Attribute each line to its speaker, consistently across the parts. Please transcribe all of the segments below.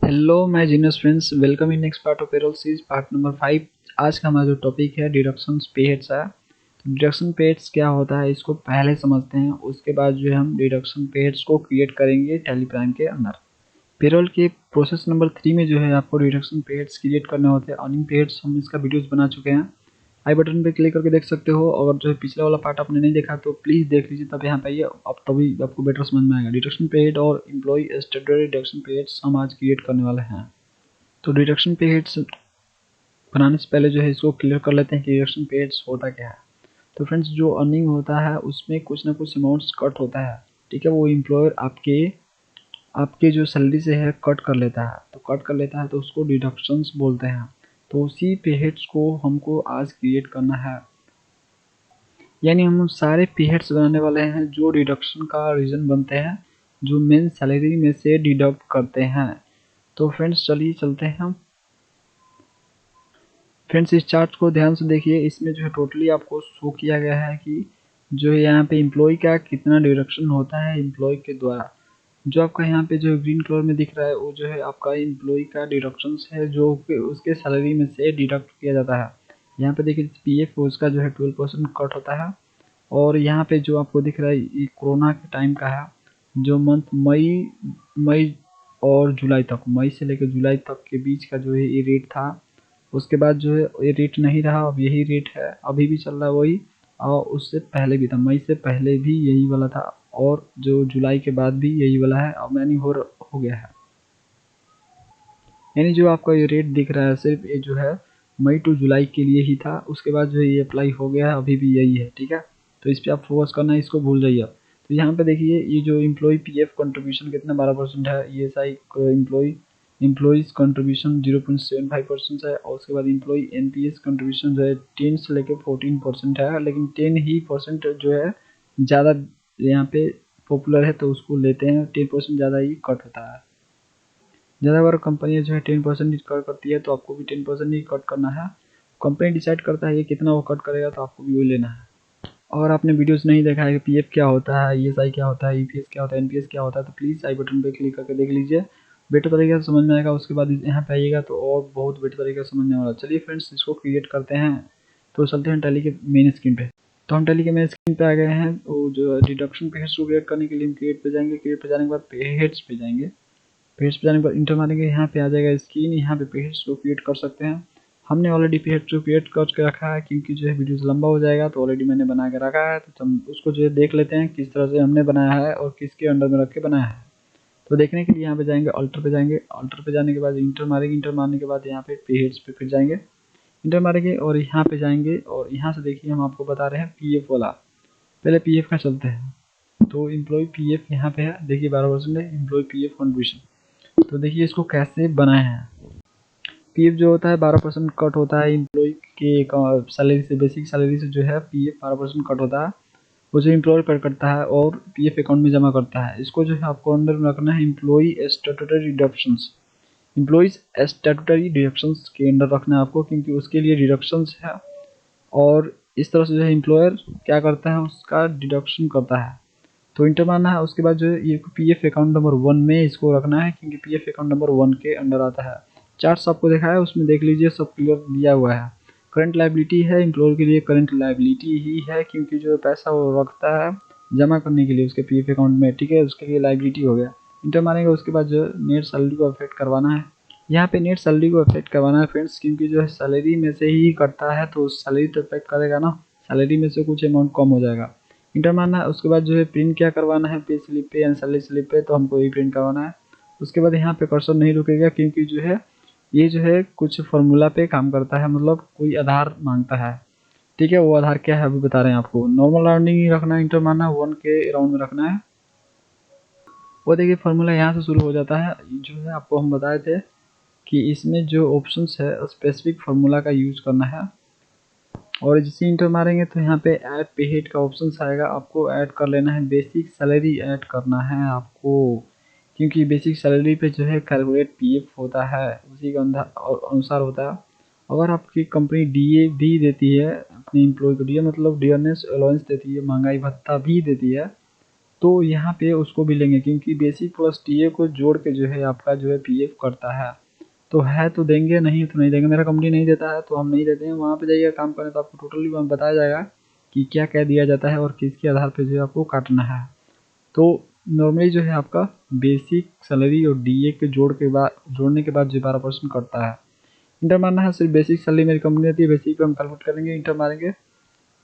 Speaker 1: Hello my genius friends, welcome in next part of payroll series part number 5। आज का हमारा जो topic है डिडक्शंस पे हेड्स है। डिडक्शन पे हेड्स क्या होता है इसको पहले समझते हैं, उसके बाद जो है हम डिडक्शन पे हेड्स को क्रिएट करेंगे टैली प्राइम के अंदर। पेरोल के प्रोसेस नंबर 3 में जो है आपको डिडक्शन पे हेड्स क्रिएट करने होते हैं। अर्निंग पे हेड्स हम इसका वीडियोस बना चुके हैं, आई बटन पे क्लिक करके देख सकते हो। अगर जो है पिछला वाला पार्ट आपने नहीं देखा तो प्लीज़ देख लीजिए, तब यहाँ पे आइए, अब तभी आपको बेटर समझ में आएगा। डिडक्शन पे हेड और एम्प्लॉय स्टैट्यूटरी डिडक्शन पे हेड्स हम आज क्रिएट करने वाले हैं। तो डिडक्शन पे हेड्स बनाने से पहले जो है इसको क्लियर कर लेते हैं कि डिडक्शन पे हेड्स होता क्या है। तो फ्रेंड्स, जो अर्निंग होता है उसमें कुछ ना कुछ अमाउंट्स कट होता है, ठीक है। वो एम्प्लॉयर आपके आपके जो सैलरी से है कट कर लेता है, तो कट कर लेता है तो उसको डिडक्शंस बोलते हैं। तो उसी पे हेड्स को हमको आज क्रिएट करना है, यानी हम सारे पे हेड्स बनाने वाले हैं जो डिडक्शन का रीज़न बनते हैं, जो मेन सैलरी में से डिडक्ट करते हैं। तो फ्रेंड्स चलिए चलते हैं हम। फ्रेंड्स, इस चार्ट को ध्यान से देखिए, इसमें जो है टोटली आपको शो किया गया है कि जो है यहाँ पे एम्प्लॉय का कितना डिडक्शन होता है एम्प्लॉय के द्वारा। जो आपका यहाँ पे जो ग्रीन कलर में दिख रहा है वो जो है आपका एम्प्लॉय का डिडक्शंस है, जो कि उसके सैलरी में से डिडक्ट किया जाता है। यहाँ पे देखिए पीएफ उसका जो है 12% कट होता है। और यहाँ पे जो आपको दिख रहा है ये कोरोना के टाइम का है, जो मंथ मई और जुलाई तक, मई से लेकर जुलाई तक के बीच का जो है ये रेट था। उसके बाद जो है ये रेट नहीं रहा, अब यही रेट है, अभी भी चल रहा है वही। और उससे पहले भी था, मई से पहले भी यही वाला था, और जो जुलाई के बाद भी यही वाला है। अब यानी हो गया है, यानी जो आपका ये रेट दिख रहा है सिर्फ ये जो है मई टू जुलाई के लिए ही था। उसके बाद जो है ये अप्लाई हो गया है, अभी भी यही है, ठीक है। तो इस पर आप फोकस करना है, इसको भूल जाइए आप। तो यहाँ पे देखिए ये जो एम्प्लॉय पीएफ कंट्रीब्यूशन कितना 12% है, ईएसआई एम्प्लॉयज़ कंट्रीब्यूशन 0.75% है। और उसके बाद एम्प्लॉय एनपीएस कंट्रीब्यूशन जो है 10 से लेकर 14% है, लेकिन 10 ही परसेंट जो है ज़्यादा यहाँ पे पॉपुलर है, तो उसको लेते हैं। 10% ज़्यादा ही कट होता है। ज़्यादा बार कंपनियाँ जो है 10% ही कट करती है, तो आपको भी 10% ही कट करना है। कंपनी डिसाइड करता है ये कितना वो कट करेगा, तो आपको भी वही लेना है। और आपने वीडियोस नहीं देखा है कि पीएफ क्या होता है, ईएसआई क्या होता है, ईपीएस क्या होता है, एनपीएस क्या होता है, तो प्लीज़ आई बटन पे क्लिक करके देख लीजिए, बेटर तरीके से समझ में आएगा। उसके बाद यहाँ पे आइएगा तो और बहुत बेटर तरीके से समझने वाला। चलिए फ्रेंड्स, इसको क्रिएट करते हैं। तो चलते हैं टैली के मेन स्क्रीन पे। तो हम टैली के मेन स्क्रीन पे आ गए हैं। तो जो डिडक्शन पे हेड्स को क्रिएट करने के लिए हम क्रिएट पे जाएंगे, क्रिएट पे जाने के बाद पे हेड्स पे जाएंगे। पेज पे जाने के बाद इंटर मारेंगे, यहाँ पे आ जाएगा स्क्रीन, यहाँ पे पेज को क्रिएट कर सकते हैं। हमने ऑलरेडी पेज को क्रिएट करके रखा है, क्योंकि जो है वीडियो लंबा हो जाएगा, तो ऑलरेडी मैंने बना के रखा है। तो हम उसको जो है देख लेते हैं किस तरह से हमने बनाया है और किसके अंडर में रख के बनाया है। तो देखने के लिए यहाँ पे जाएंगे, अल्टर पे जाएंगे। अल्टर पे जाने के बाद इंटर मारेंगे, इंटर मारने के बाद यहाँ पे पेज पे फिर जाएंगे, इंटर मारेंगे और यहाँ पे जाएंगे। और यहाँ से देखिए हम आपको बता रहे हैं पीएफ वाला, पहले पीएफ का चलते हैं। तो एम्प्लॉय पीएफ यहाँ पे है, देखिए 12% है एम्प्लॉय पीएफ कंट्रीब्यूशन। तो देखिए इसको कैसे बनाए हैं। पीएफ जो होता है 12% कट होता है एम्प्लॉय के सैलरी से, बेसिक सैलरी से जो है पीएफ 12% कट होता है। वो जो एम्प्लॉयर पर करता है और पीएफ अकाउंट में जमा करता है। इसको जो है आपको अंडर में रखना है employ statutory deductions, employees statutory deductions के अंडर रखना है आपको, क्योंकि उसके लिए डिडक्शंस है। और इस तरह से जो है एम्प्लॉयर क्या करता है, उसका डिडक्शन करता है। तो इंटर मारना है। उसके बाद जो है ये पीएफ अकाउंट नंबर 1 में इसको रखना है, क्योंकि पीएफ अकाउंट नंबर 1 के अंडर आता है। चार्ट्स आपको देखा है, उसमें देख लीजिए, सब क्लियर दिया हुआ है। करंट लायबिलिटी है एम्प्लॉयर के लिए, करंट लायबिलिटी ही है, क्योंकि जो पैसा वो रखता है जमा करने के लिए उसके पीएफ अकाउंट में, ठीक है, उसके लिए लायबिलिटी हो गया। इंटर मारेंगे। उसके बाद जो नेट सैलरी को अफेक्ट करवाना है, यहाँ पे नेट सैलरी को अफेक्ट करवाना है फ्रेंड्स, क्योंकि जो है सैलरी में से ही कटता है, तो सैलरी तो अफेक्ट करेगा ना, सैलरी में से कुछ अमाउंट कम हो जाएगा। इंटर मारना है। उसके बाद जो है प्रिंट क्या करवाना है, पे स्लिप पे या सैलरी स्लिप पे, तो हमको यही प्रिंट करवाना है। उसके बाद यहाँ पे कर्सर नहीं रुकेगा, क्योंकि जो है ये जो है कुछ फार्मूला पे काम करता है, मतलब कोई आधार मांगता है, ठीक है। वो आधार क्या है अभी बता रहे हैं आपको। नॉर्मल अर्निंग ही रखना है, इंटर मारना 1 के अराउंड में रखना है। वो देखिए फार्मूला यहाँ से शुरू हो जाता है। जो है आपको हम बताए थे कि इसमें जो ऑप्शंस है स्पेसिफिक फार्मूला का यूज करना है। और जैसे इंटर मारेंगे तो यहाँ पे ऐड पे हेड का ऑप्शन आएगा, आपको ऐड कर लेना है, बेसिक सैलरी ऐड करना है आपको, क्योंकि बेसिक सैलरी पे जो है कैलकुलेट पीएफ होता है, उसी के अनुसार होता है। अगर आपकी कंपनी डीए भी देती है अपने एम्प्लॉय को, डीए मतलब डियरनेस अलाउंस देती है, महंगाई भत्ता भी देती है, तो यहाँ पे उसको भी लेंगे, क्योंकि बेसिक प्लस टीए को जोड़ के जो है आपका जो है पीएफ करता है। तो है तो देंगे, नहीं तो नहीं देंगे। मेरा कंपनी नहीं देता है तो हम नहीं देते हैं। वहाँ पे जाइएगा काम करने तो आपको टोटली बताया जाएगा कि क्या क्या दिया जाता है और किसके आधार पे जो है आपको काटना है। तो नॉर्मली जो है आपका बेसिक सैलरी और डीए के जोड़ने के बाद जो 12% कटता है। इंटर मारना है, सिर्फ बेसिक सैलरी मेरी कंपनी देती है, बेसिक पे हम कैलकुलेट करेंगे, इंटर मारेंगे।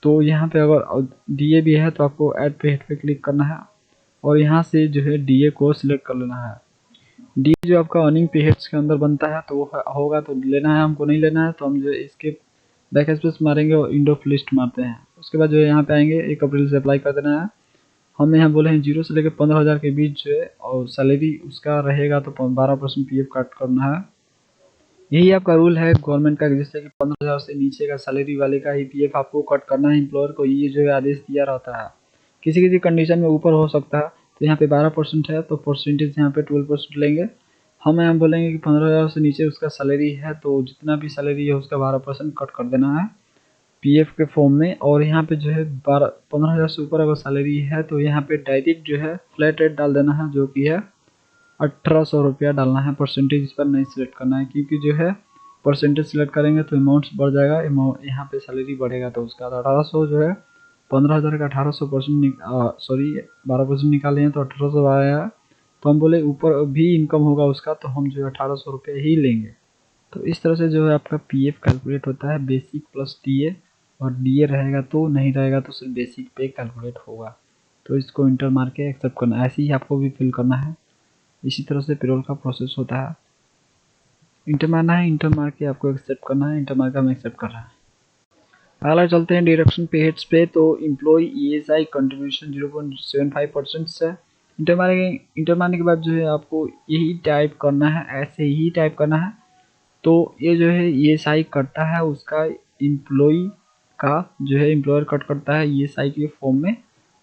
Speaker 1: तो यहाँ पे अगर डीए भी है तो आपको ऐड पे हेड पे क्लिक करना है और यहाँ से जो है डीए को सिलेक्ट कर लेना है। डी जो आपका अर्निंग पे हेड्स के अंदर बनता है तो वो होगा तो लेना है, हमको नहीं लेना है तो हम जो है इसके बैक स्पेस मारेंगे और इंड ऑफ लिस्ट मारते हैं। उसके बाद जो है यहाँ पे आएंगे 1 अप्रैल से अप्लाई कर देना है। हम यहाँ बोले हैं 0 से लेकर 15,000 के बीच जो है और सैलरी उसका रहेगा तो 12% पीएफ काट करना है। यही आपका रूल है गवर्नमेंट का, जिससे कि 15,000 से नीचे का सैलरी वाले का ही पीएफ आपको कट करना है। एम्प्लॉयर को ये जो है आदेश दिया रहता है। किसी किसी कंडीशन में ऊपर हो सकता है, तो यहाँ पे 12% है तो परसेंटेज यहाँ पे 12% लेंगे। हम यहाँ बोलेंगे कि 15,000 से नीचे उसका सैलरी है तो जितना भी सैलरी है उसका 12% कट कर देना है पीएफ के फॉर्म में। और यहाँ पे जो है 15,000 से ऊपर अगर सैलरी है तो यहाँ पे डायरेक्ट जो है फ्लैट रेट डाल देना है, जो कि है 1,800 रुपया डालना है। परसेंटेज इस पर नहीं सिलेक्ट करना है, क्योंकि जो है परसेंटेज सिलेक्ट करेंगे तो अमाउंट्स बढ़ जाएगा, यहाँ पे सैलरी बढ़ेगा तो उसका 1800 जो है 15,000 का 1800% सॉरी 12% निकाले हैं तो 1,800 आया। तो हम बोले ऊपर भी इनकम होगा उसका तो हम जो है 1,800 रुपये ही लेंगे। तो इस तरह से जो है आपका पीएफ कैलकुलेट होता है, बेसिक प्लस डीए। और डीए रहेगा तो, नहीं रहेगा तो सिर्फ बेसिक पे कैलकुलेट होगा। तो इसको इंटर मार के एक्सेप्ट करना है। ऐसे ही आपको भी फिल करना है। इसी तरह से पेरोल का प्रोसेस होता है। इंटर मारना है, इंटर मार के आपको एक्सेप्ट करना है, इंटर मार के हमें एक्सेप्ट करना है। अगला चलते हैं डिडक्शन पे हेड्स पे। तो एम्प्लॉय ईएसआई कंट्रीब्यूशन 0.75% से इंटर मारेंगे। इंटर मारने के बाद जो है आपको यही टाइप करना है, ऐसे ही टाइप करना है। तो ये जो है ईएसआई कटता है उसका एम्प्लॉय का जो है एम्प्लॉयर कट करता है ईएसआई के फॉर्म में।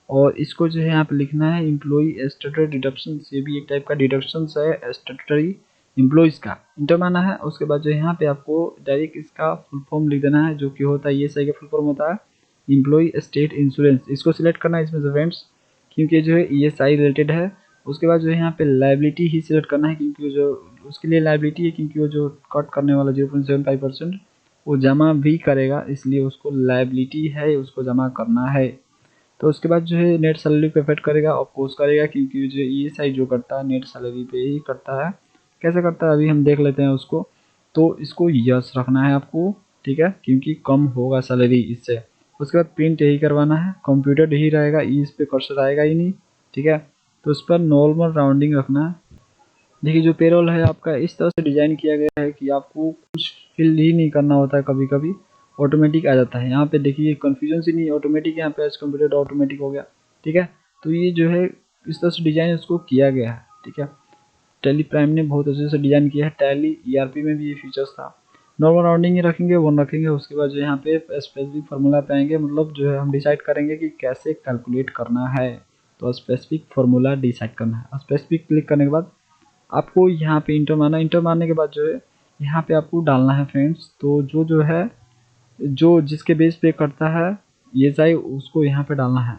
Speaker 1: और इसको जो है यहाँ पे लिखना है एम्प्लॉय स्टैट्यूटरी डिडक्शन। ये भी एक टाइप का डिडक्शन है स्टैट्यूटरी एम्प्लॉयज का। इंटर मारना है। उसके बाद जो यहाँ पे आपको डायरेक्ट इसका फुल फॉर्म लिख देना है, जो कि होता है ईएसआई का फुल फॉर्म होता है एम्प्लॉय स्टेट इंश्योरेंस। इसको सिलेक्ट करना है इसमें से फ्रेंड्स, क्योंकि जो है ईएसआई रिलेटेड है। उसके बाद जो है यहाँ पे लाइबिलिटी ही सिलेक्ट करना है, क्योंकि जो उसके लिए लाइबिलिटी है, क्योंकि वो जो कट करने वाला 0.75% वो जमा भी करेगा, इसलिए उसको लाइबिलिटी है, उसको जमा करना है। तो उसके बाद जो है नेट सैलरी पे इफेक्ट करेगा, ऑफकोर्स करेगा, क्योंकि जो ईएसआई जो करता है नेट सैलरी पे ही करता है। कैसे करता है अभी हम देख लेते हैं उसको। तो इसको यस रखना है आपको, ठीक है, क्योंकि कम होगा सैलरी इससे। उसके बाद प्रिंट यही करवाना है, कंप्यूटर यही रहेगा, इस पे कर्सर आएगा ही नहीं, ठीक है। तो उस पर नॉर्मल राउंडिंग रखना है। देखिए जो पेरोल है आपका इस तरह से डिजाइन किया गया है कि आपको कुछ फिल ही नहीं करना होता है, कभी कभी ऑटोमेटिक आ जाता है। यहाँ पे देखिए कन्फ्यूजन सी नहीं, ऑटोमेटिक यहाँ पे एज कम्प्यूटेड ऑटोमेटिक हो गया, ठीक है। तो ये जो है इस तरह से डिजाइन उसको किया गया है, ठीक है। टैली प्राइम ने बहुत अच्छे से डिजाइन किया है। टैली ईआरपी में भी ये फीचर्स था। नॉर्मल राउंडिंग ही रखेंगे, वन रखेंगे। उसके बाद जो यहाँ पे स्पेसिफिक फार्मूला पे आएंगे, मतलब जो है हम डिसाइड करेंगे कि कैसे कैलकुलेट करना है। तो स्पेसिफिक फार्मूला डिसाइड करना है। स्पेसिफिक क्लिक करने के बाद आपको यहाँ पे इंटर मारना है। इंटर मारने के बाद जो है यहाँ पे आपको डालना है फ्रेंड्स। तो जो है जो जिसके बेस पे करता है ईएसआई उसको यहाँ पे डालना है।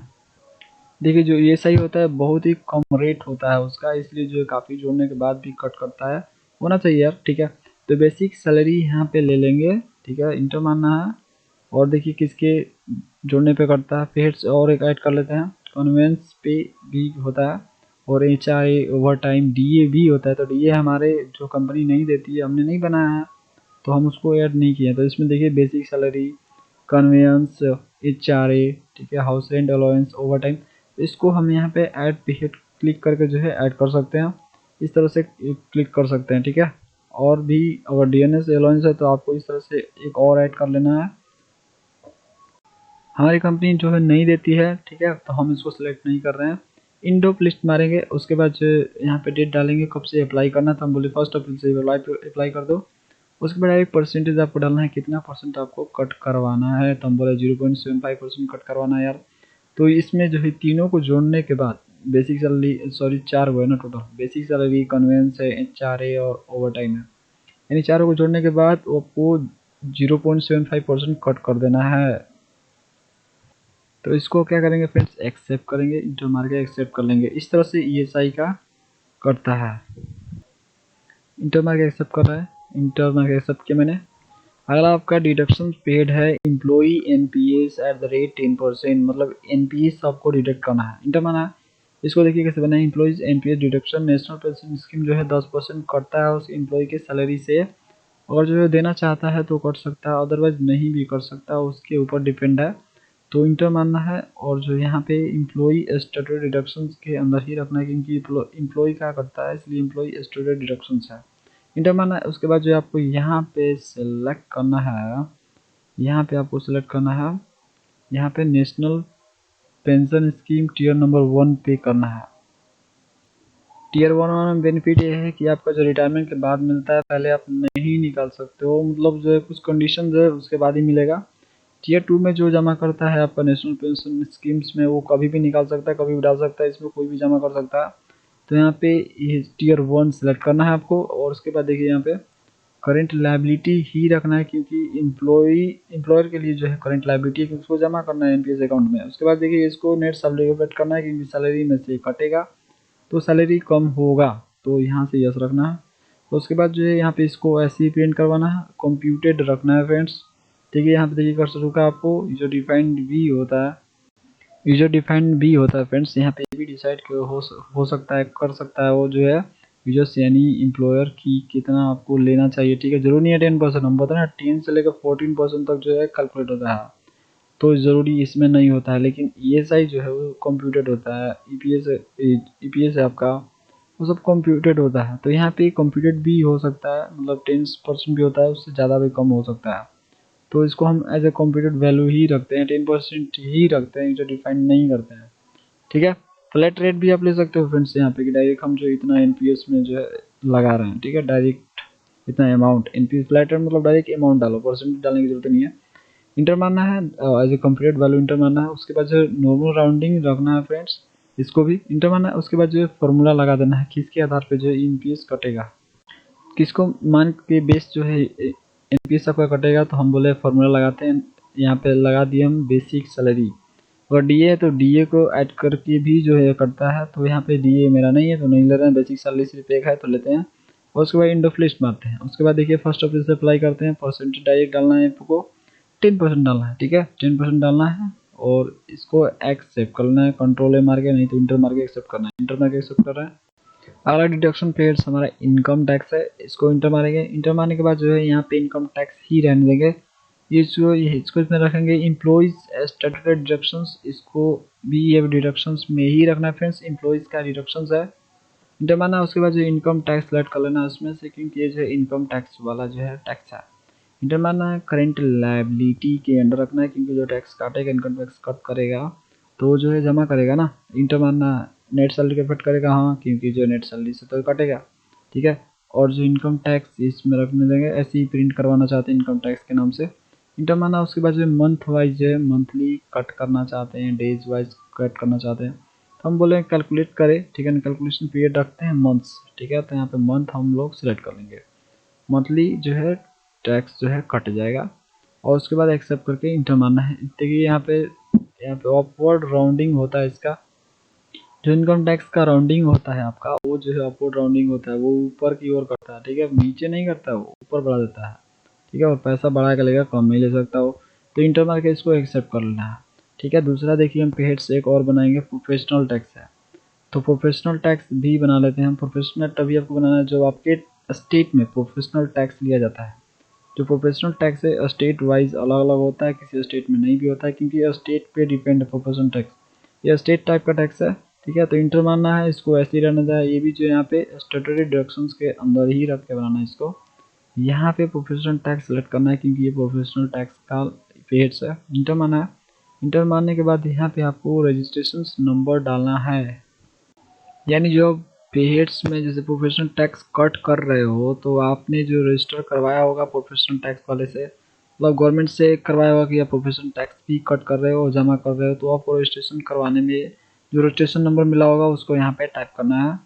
Speaker 1: देखिए जो ईएसआई होता है बहुत ही कम रेट होता है उसका, इसलिए जो है काफ़ी जोड़ने के बाद भी कट करता है, होना चाहिए यार, ठीक है। तो बेसिक सैलरी यहाँ पे ले लेंगे, ठीक है। इंटर मारना है और देखिए किसके जोड़ने पे करता है। पेड्स और एक ऐड कर लेते हैं, कन्वेंस पे भी होता है और एचआरए ओवर टाइम डीए भी होता है। तो डीए हमारे जो कंपनी नहीं देती है, हमने नहीं बनाया है तो हम उसको ऐड नहीं किए। तो इसमें देखिए बेसिक सैलरी, कन्वेंस, एचआरए, ठीक है, house rent allowance, over time, इसको हम यहाँ पे ऐड पे क्लिक करके जो है ऐड कर सकते हैं। इस तरह से क्लिक कर सकते हैं, ठीक है। और भी अगर डीएनएस अलाउंस है तो आपको इस तरह से एक और ऐड कर लेना है। हमारी कंपनी जो है नहीं देती है, ठीक है, तो हम इसको सिलेक्ट नहीं कर रहे हैं। इंड ऑफ लिस्ट मारेंगे। उसके बाद जो यहाँ पे डेट डालेंगे कब से अप्लाई करना, तो हम बोले 1 अप्रैल से अप्लाई कर दो। उसके बाद एक परसेंटेज आपको डालना है, कितना परसेंट आपको कट करवाना है। तो हम बोले 0.75% कट करवाना है यार। तो इसमें जो है तीनों को जोड़ने के बाद बेसिक सैलरी, सॉरी 4 हुआ है ना टोटल, बेसिक सैलरी, कन्वेंस है, एचआरए और ओवर टाइम है, यानी चारों को जोड़ने के बाद आपको 0.75% कट कर देना है। तो इसको क्या करेंगे फ्रेंड्स, एक्सेप्ट करेंगे, इंटर मार के एक्सेप्ट कर लेंगे। इस तरह से ईएसआई का करता है। इंटर मार के एक्सेप्ट कर रहा है, इंटर मार के एक्सेप्ट किया मैंने। अगर आपका डिडक्शन पेड है employee NPS at the rate 10%, मतलब एनपीएस आपको डिडक्ट करना है, इंटर माना है। इसको देखिए कैसे बना है, employees NPS deduction national pension scheme जो है 10% कटता है उस एम्प्लॉय के सैलरी से, और जो है देना चाहता है तो कट सकता है, अदरवाइज नहीं भी कर सकता, उसके ऊपर डिपेंड है। तो इंटर मानना है, और जो यहाँ पे एम्प्लॉई स्टैट्यूटरी डिडक्शंस के अंदर ही रखना है, क्योंकि एम्प्लॉय क्या करता है इसलिए एम्प्लॉई स्टैट्यूटरी डिडक्शंस है, इंटर मानना है। उसके बाद जो आपको यहाँ पे सेलेक्ट करना है, यहाँ पे आपको सेलेक्ट करना है, यहाँ पे national pension scheme tier number 1 पे करना है। टीयर 1 में बेनिफिट ये है कि आपका जो रिटायरमेंट के बाद मिलता है पहले आप नहीं निकाल सकते हो, मतलब जो है कुछ कंडीशन जो है उसके बाद ही मिलेगा। टीयर 2 में जो जमा करता है आपका नेशनल पेंशन स्कीम्स में, वो कभी भी निकाल सकता है, कभी भी डाल सकता है, इसमें कोई भी जमा कर सकता है। तो यहाँ पे ये टीयर 1 सेलेक्ट करना है आपको, और उसके बाद देखिए यहाँ पे करंट लायबिलिटी ही रखना है, क्योंकि एम्प्लॉयर के लिए जो है करंट लायबिलिटी है, क्योंकि उसको जमा करना है एनपीएस अकाउंट में। उसके बाद देखिए इसको नेट सैलरी कैलकुलेट करना है, क्योंकि सैलरी में से कटेगा तो सैलरी कम होगा, तो यहाँ से यस रखना है। तो उसके बाद जो है यहाँ पे इसको ऐसे ही प्रिंट करवाना है, कंप्यूटेड रखना है फ्रेंड्स। ठीक है, यहाँ पे देखिए कर्सर रुका, आपको जो डिफाइंड भी होता है, यूजर डिफाइंड भी होता है फ्रेंड्स, यहाँ पे भी डिसाइड हो सकता है, कर सकता है वो जो है यूजर्स, यानी एम्प्लॉयर की कितना आपको लेना चाहिए। ठीक है, जरूरी नहीं है 10%, हम बताए ना 10 से लेकर 14% तक जो है कैलकुलेट होता है, तो ज़रूरी इसमें नहीं होता है। लेकिन ईएसआई जो है वो कंप्यूटेड होता है, ईपीएस है आपका, वो सब कंप्यूटेड होता है। तो यहाँ पे कंप्यूटेड भी हो सकता है, मतलब 10% भी होता है, उससे ज़्यादा भी कम हो सकता है। तो इसको हम एज ए कंप्यूटेड वैल्यू ही रखते हैं, 10% ही रखते हैं, जो डिफाइन नहीं करते हैं। ठीक है, फ्लैट रेट भी आप ले सकते हो फ्रेंड्स, यहाँ पे कि डायरेक्ट हम जो इतना एनपीएस में जो है लगा रहे हैं, ठीक है, डायरेक्ट इतना अमाउंट एनपीएस फ्लैट रेट, मतलब डायरेक्ट अमाउंट डालो, परसेंटेज डालने की जरूरत नहीं है। इंटर मारना है, as a computed value enter मारना है। उसके बाद जो नॉर्मल राउंडिंग रखना है फ्रेंड्स, इसको भी इंटर मारना है। उसके बाद जो है फॉर्मूला लगा देना है, किसके आधार पे जो है एनपीएस कटेगा, किसको मान के बेस जो है एनपीएस आपका कटेगा, तो हम बोले फॉर्मूला लगाते हैं, यहाँ पे लगा दिए हम बेसिक सैलरी, और डीए है तो डीए को ऐड करके भी जो है कटता है। तो यहाँ पे डीए मेरा नहीं है तो नहीं ले रहे हैं, बेसिक सैलरी सिर्फ एक है तो लेते हैं, और उसके बाद इंड ऑफ लिस्ट मारते हैं। उसके बाद देखिए फर्स्ट ऑफ से अप्लाई करते हैं, परसेंटेज डायरेक्ट डालना है आपको, 10% डालना है, ठीक है 10% डालना है, और इसको एक्सेप्ट करना है, कंट्रोल ए मार के, नहीं तो इंटर मार के एक्सेप्ट करना है, इंटर मार के एक्सेप्ट कर रहे हैं। अगला डिडक्शन पेड हमारा इनकम टैक्स है, इसको इंटर मारेंगे। इंटर मारने के बाद जो है यहाँ पे इनकम टैक्स ही रहने देंगे, इसको इसमें रखेंगे एम्प्लॉइज स्टैट्यूटरी डिडक्शंस, इसको भी ये डिडक्शंस में ही रखना है फ्रेंड्स, एम्प्लॉइज का डिडक्शंस है, इंटर मारना। उसके बाद जो इनकम टैक्स सेलेक्ट कर लेना है उसमें से, क्योंकि ये जो है इनकम टैक्स वाला जो है टैक्स है। इंटर मारना है, करेंट लायबिलिटी के अंडर रखना है, क्योंकि जो टैक्स काटेगा इनकम टैक्स कट करेगा तो जो है जमा करेगा ना। इंटर मारना, नेट सैलरी का इफेक्ट करेगा, हाँ क्योंकि जो नेट सैलरी से तो कटेगा, ठीक है। और जो इनकम टैक्स इसमें रखने देंगे, ऐसे ही प्रिंट करवाना चाहते हैं इनकम टैक्स के नाम से, इंटर मारना। उसके बाद जो मंथ वाइज जो है मंथली कट करना चाहते हैं, डेज वाइज कट करना चाहते हैं, तो हम बोले कैलकुलेट करें, ठीक है, कैलकुलेशन पीरियड रखते हैं मंथ्स, ठीक है। तो यहाँ पे मंथ हम लोग सिलेक्ट कर लेंगे, मंथली जो है टैक्स जो है कट जाएगा, और उसके बाद एक्सेप्ट करके इंटर मारना है। देखिए यहाँ पे अपवर्ड राउंडिंग होता है इसका, जो इनकम टैक्स का राउंडिंग होता है आपका, वो जो है अपवर्ड राउंडिंग होता है, वो ऊपर की ओर करता है, ठीक है, नीचे नहीं करता, वो ऊपर बढ़ा देता है, ठीक है, और पैसा बढ़ा के लेगा, कम नहीं ले सकता वो। तो इंटर मार के इसको एक्सेप्ट कर लेना है, ठीक है। दूसरा देखिए हम पेड से एक और बनाएंगे, प्रोफेशनल टैक्स है, तो प्रोफेशनल टैक्स भी बना लेते हैं हम। प्रोफेशनल तभी आपको बनाना है जब आपके स्टेट में प्रोफेशनल टैक्स लिया जाता है। जो प्रोफेशनल टैक्स है स्टेट वाइज अलग अलग होता है, किसी स्टेट में नहीं भी होता है, क्योंकि स्टेट पे डिपेंड है प्रोफेशनल टैक्स, ये स्टेट टाइप का टैक्स है, ठीक है। तो इंटर मानना है, इसको ऐसे ही रहना चाहिए, ये भी जो यहाँ पे स्टैट्यूटरी डिडक्शंस के अंदर ही रख के बनाना है इसको। यहाँ पे प्रोफेशनल टैक्स सेलेक्ट करना है, क्योंकि ये प्रोफेशनल टैक्स का पेड्स है, इंटर मानना है। इंटर मारने के बाद यहाँ पे आपको रजिस्ट्रेशन नंबर डालना है, यानी जो पेड्स में जैसे प्रोफेशनल टैक्स कट कर रहे हो, तो आपने जो रजिस्टर करवाया होगा प्रोफेशनल टैक्स वाले से, मतलब गवर्नमेंट से करवाया होगा कि आप प्रोफेशनल टैक्स भी कट कर रहे हो, जमा कर रहे हो, तो आपको रजिस्ट्रेशन करवाने में जो रजिस्ट्रेशन नंबर मिला होगा उसको यहाँ पे टाइप करना है।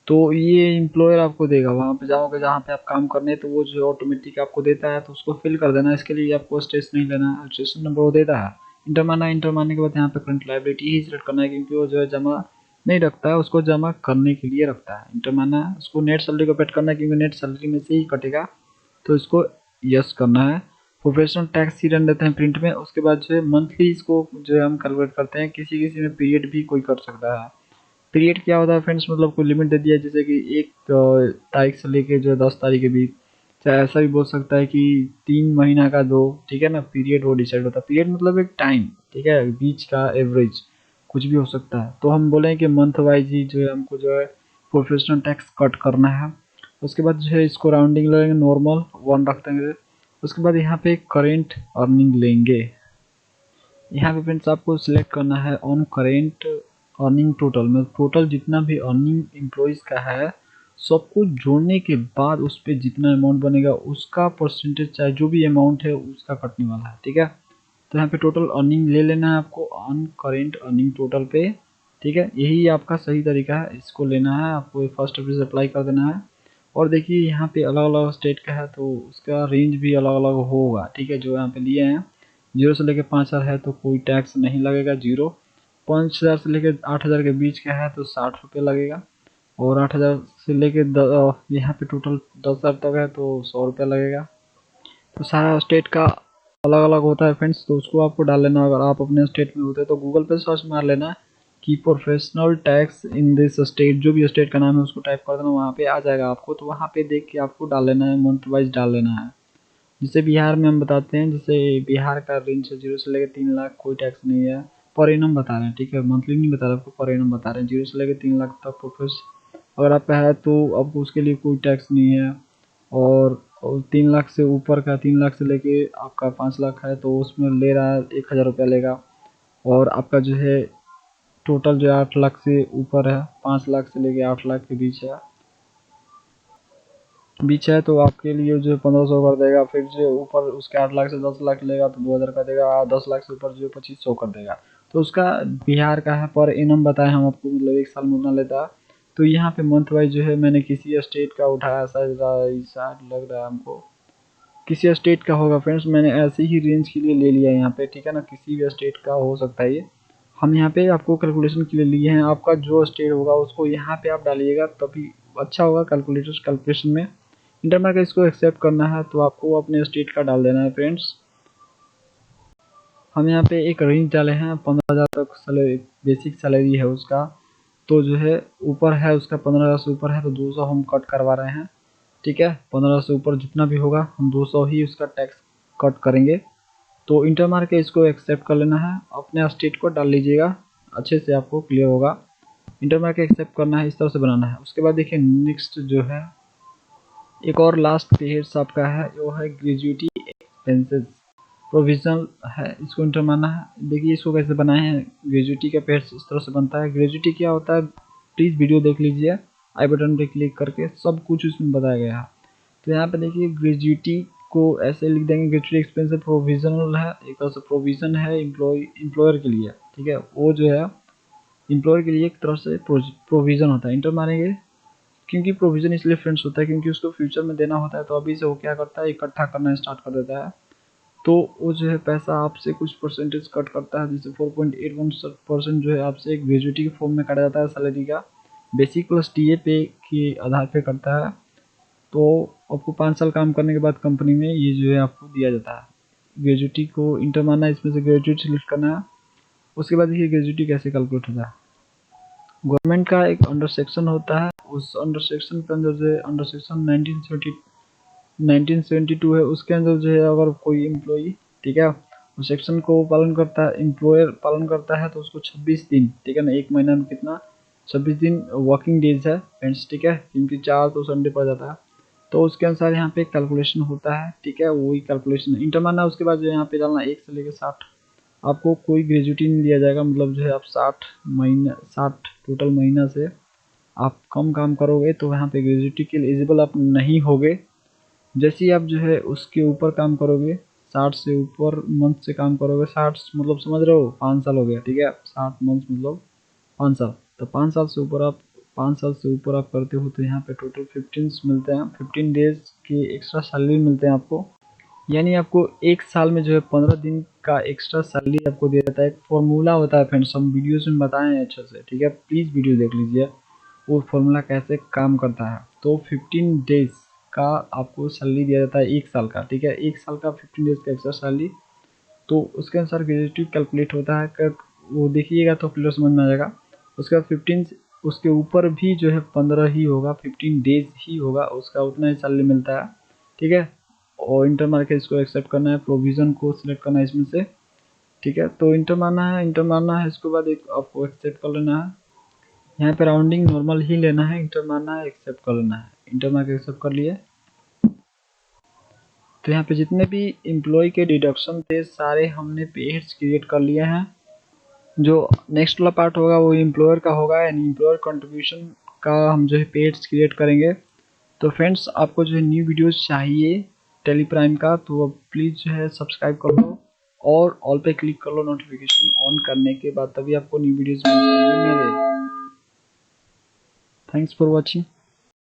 Speaker 1: तो ये एम्प्लॉयर आपको देगा, वहाँ पे जाओगे जहाँ पे आप काम करने, तो वो जो ऑटोमेटिक आपको देता है, तो उसको फिल कर देना, इसके लिए आपको स्ट्रेस नहीं लेना है, रजिस्ट्रेशन नंबर वो देता है, इंटर मारने के बाद यहाँ पे करंट लायबिलिटी ही सिलेक्ट करना है, क्योंकि वो जो है जमा नहीं रखता है, उसको जमा करने के लिए रखता है। इंटर मारना है, उसको नेट सैलरी को पेड करना है, क्योंकि नेट सैलरी में से ही कटेगा, तो इसको यस करना है। प्रोफेशनल टैक्स ही रन देते हैं प्रिंट में। उसके बाद जो है मंथली इसको जो है हम कैलकुलेट करते हैं। किसी किसी में पीरियड भी कोई कर सकता है। पीरियड क्या होता है फ्रेंड्स, मतलब कोई लिमिट दे दिया है, जैसे कि 1 तारीख से लेके जो है 10 तारीख के बीच, चाहे ऐसा भी बोल सकता है कि 3 महीना का दो, ठीक है ना। पीरियड वो डिसाइड होता है। पीरियड मतलब एक टाइम, ठीक है, बीच का एवरेज कुछ भी हो सकता है। तो हम बोलें कि मंथ वाइज ही जो है हमको जो है प्रोफेशनल टैक्स कट करना है। उसके बाद जो है इसको राउंडिंग लगेंगे, नॉर्मल 1 रख देंगे। उसके बाद यहाँ पे करेंट अर्निंग लेंगे। यहाँ पे फ्रेंड्स आपको सिलेक्ट करना है ऑन करेंट अर्निंग टोटल, मतलब टोटल जितना भी अर्निंग एम्प्लॉइज का है सबको जोड़ने के बाद उस पर जितना अमाउंट बनेगा उसका परसेंटेज, चाहे जो भी अमाउंट है उसका कटने वाला है, ठीक है। तो यहाँ पे टोटल अर्निंग ले लेना है आपको ऑन करेंट अर्निंग टोटल पे, ठीक है। यही आपका सही तरीका है, इसको लेना है आपको, फर्स्ट अप्रैल से अप्लाई कर देना है। और देखिए यहाँ पे अलग अलग स्टेट का है तो उसका रेंज भी अलग अलग होगा, ठीक है। जो यहाँ पे लिए हैं 0 से लेकर 5,000 है तो कोई टैक्स नहीं लगेगा, 0। 5,000 से लेकर 8,000 के बीच का है तो 60 रुपये लगेगा। और 8,000 से लेकर यहाँ पे टोटल 10,000 तक है तो 100 रुपये लगेगा। तो सारा स्टेट का अलग अलग होता है फ्रेंड्स, तो उसको आपको डाल लेना। अगर आप अपने स्टेट में होते तो गूगल पे सर्च मार लेना कि professional tax in this state, जो भी स्टेट का नाम है उसको टाइप कर देना, वहाँ पे आ जाएगा आपको। तो वहाँ पे देख के आपको डाल लेना है, मंथ वाइज डाल लेना है। जैसे बिहार में हम बताते हैं, जैसे बिहार का रेंज है 0 से लेकर 3 लाख, कोई टैक्स नहीं है। पर एनम बता रहे हैं, ठीक है, मंथली नहीं बता रहे आपको, पर एनम बता रहे हैं। 0 से लेकर 3 लाख तक प्रोफेस अगर आपका है तो आपको उसके लिए कोई टैक्स नहीं है। और 3 लाख से ऊपर का, 3 लाख से लेके आपका 5 लाख है तो उसमें ले रहा है 1,000 रुपया लेगा। और आपका जो है टोटल जो है 8 लाख से ऊपर है, 5 लाख से लेके 8 लाख के बीच है तो आपके लिए जो 1,500 कर देगा। फिर जो ऊपर उसके 8 लाख से 10 लाख लेगा तो 2,000 का देगा। 10 लाख से ऊपर जो 2,500 कर देगा। तो उसका बिहार का है, पर एनम बताए हम आपको, मतलब 1 साल में उतना लेता है। तो यहाँ पे मंथ वाइज जो है मैंने किसी स्टेट का उठाया, शायद लग रहा है हमको किसी स्टेट का होगा फ्रेंड्स। मैंने ऐसे ही रेंज के लिए ले लिया यहाँ पे, ठीक है ना, किसी भी स्टेट का हो सकता है ये। हम यहाँ पे आपको कैलकुलेशन के लिए लिए हैं। आपका जो स्टेट होगा उसको यहाँ पे आप डालिएगा तभी अच्छा होगा कैलकुलेशन में। इंटरमार्क इसको एक्सेप्ट करना है तो आपको अपने स्टेट का डाल देना है फ्रेंड्स। हम यहाँ पे एक रेंज डाले हैं, 15,000 तक सैलरी, बेसिक सैलरी है उसका। तो जो है ऊपर है उसका 15,000 से ऊपर है तो 200 हम कट करवा रहे हैं, ठीक है। 15,000 से ऊपर जितना भी होगा हम 200 ही उसका टैक्स कट करेंगे। तो इंटरमार्क के इसको एक्सेप्ट कर लेना है, अपने स्टेट को डाल लीजिएगा, अच्छे से आपको क्लियर होगा। इंटरमार्क एक्सेप्ट करना है, इस तरह से बनाना है। उसके बाद देखिए नेक्स्ट जो है एक और लास्ट पेज आपका है, जो है ग्रेजुएटी एक्सपेंसेस प्रोविजनल है, इसको इंटर मारना है। देखिए इसको कैसे बनाए हैं, ग्रेजुएटी का पेज इस तरह से बनता है। ग्रेजुएटी क्या होता है प्लीज़ वीडियो देख लीजिए, आई बटन पे क्लिक करके, सब कुछ इसमें बताया गया है। तो यहाँ पे देखिए ग्रेजुएटी को ऐसे लिख देंगे, ग्रेजुएटी एक्सपेंसेस प्रोविजनल है, एक तरह से प्रोविजन है एम्प्लॉयर के लिए, ठीक है। वो जो है एम्प्लॉयर के लिए एक तरह से प्रोविजन होता है, इंटर मारेंगे। क्योंकि प्रोविजन इसलिए फ्रेंड्स होता है क्योंकि उसको फ्यूचर में देना होता है, तो अभी से वो क्या करता है, इकट्ठा करना स्टार्ट कर देता है। तो वो जो है पैसा आपसे कुछ परसेंटेज कट करता है, जैसे 4.81% जो है आपसे एक ग्रेजुएटी के फॉर्म में काटा जाता है सैलरी का, बेसिक प्लस टीए पे के आधार पे करता है। तो आपको 5 साल काम करने के बाद कंपनी में ये जो है आपको दिया जाता है। ग्रेजुएटी को इंटर मारना है, इसमें से ग्रेजुएट सिलेक्ट करना है। उसके बाद देखिए ग्रेजुएटी कैसे कैलकुलेट होता है। गवर्नमेंट का एक अंडर सेक्शन होता है, उस अंडर सेक्शन के अंदर जो है अंडर सेक्शन 1972 है, उसके अंदर जो है अगर कोई एम्प्लॉई, ठीक है, उस सेक्शन को पालन करता है, एम्प्लॉयर पालन करता है, तो उसको 26 दिन, ठीक है ना, एक महीना में कितना 26 दिन वर्किंग डेज है फ्रेंड्स, ठीक है, क्योंकि 4 तो संडे पड़ जाता है। तो उसके अनुसार यहाँ पे कैलकुलेशन होता है, ठीक है, वही कैलकुलेशन इंटर मारना। उसके बाद जो यहाँ पे डालना 1 से लेकर 60, आपको कोई ग्रेजुएटी नहीं दिया जाएगा, मतलब जो है आप 60 टोटल महीना से आप कम काम करोगे तो यहाँ पे ग्रेजुएटी के लिए एलिजिबल आप नहीं होगे। जैसे ही आप जो है उसके ऊपर काम करोगे, 60 से ऊपर मंथ से काम करोगे, 60 मतलब समझ रहे हो 5 साल हो गया, ठीक है, 60 मंथ मतलब 5 साल। तो 5 साल से ऊपर आप 5 साल से ऊपर आप करते हो तो यहाँ पे टोटल 15 मिलते हैं, 15 डेज के एक्स्ट्रा सैलरी मिलते हैं आपको। यानी आपको एक साल में जो है 15 दिन का एक्स्ट्रा सैलरी आपको दिया जाता है। एक फॉर्मूला होता है फ्रेंड्स, हम वीडियोस में बताए हैं अच्छे से, ठीक है, प्लीज़ वीडियो देख लीजिए वो फॉर्मूला कैसे काम करता है। तो 15 डेज का आपको सैलरी दिया जाता है एक साल का, ठीक है, एक साल का 15 डेज का एक्स्ट्रा सैलरी। तो उसके अनुसार ग्रेजुएटिव कैलकुलेट होता है, कर वो देखिएगा तो क्लियर समझ में आ जाएगा। उसके बाद 15 उसके ऊपर भी जो है 15 ही होगा, 15 डेज ही होगा, उसका उतना ही सैलरी मिलता है, ठीक है। और इंटर मार्केट इसको एक्सेप्ट करना है, प्रोविज़न को सिलेक्ट करना है इसमें से, ठीक है। तो इंटर मारना है, इंटर मारना है, इसके बाद एक आपको एक्सेप्ट कर लेना है। यहाँ पे राउंडिंग नॉर्मल ही लेना है, इंटर मारना है, एक्सेप्ट कर लेना है। इंटर मार के एक्सेप्ट कर लिए। तो यहाँ पे जितने भी एम्प्लॉय के डिडक्शन थे सारे हमने पेड्स क्रिएट कर लिए हैं। जो नेक्स्ट वाला पार्ट होगा वो एम्प्लॉयर का होगा, यानी एम्प्लॉयर कंट्रीब्यूशन का हम जो है पेड्स क्रिएट करेंगे। तो फ्रेंड्स आपको जो है न्यू वीडियोस चाहिए टेली प्राइम का, तो प्लीज़ जो है सब्सक्राइब कर लो और ऑल पे क्लिक कर लो नोटिफिकेशन ऑन करने के बाद, तभी आपको न्यू वीडियोस मिल पाएंगे मेरे। Thanks for watching.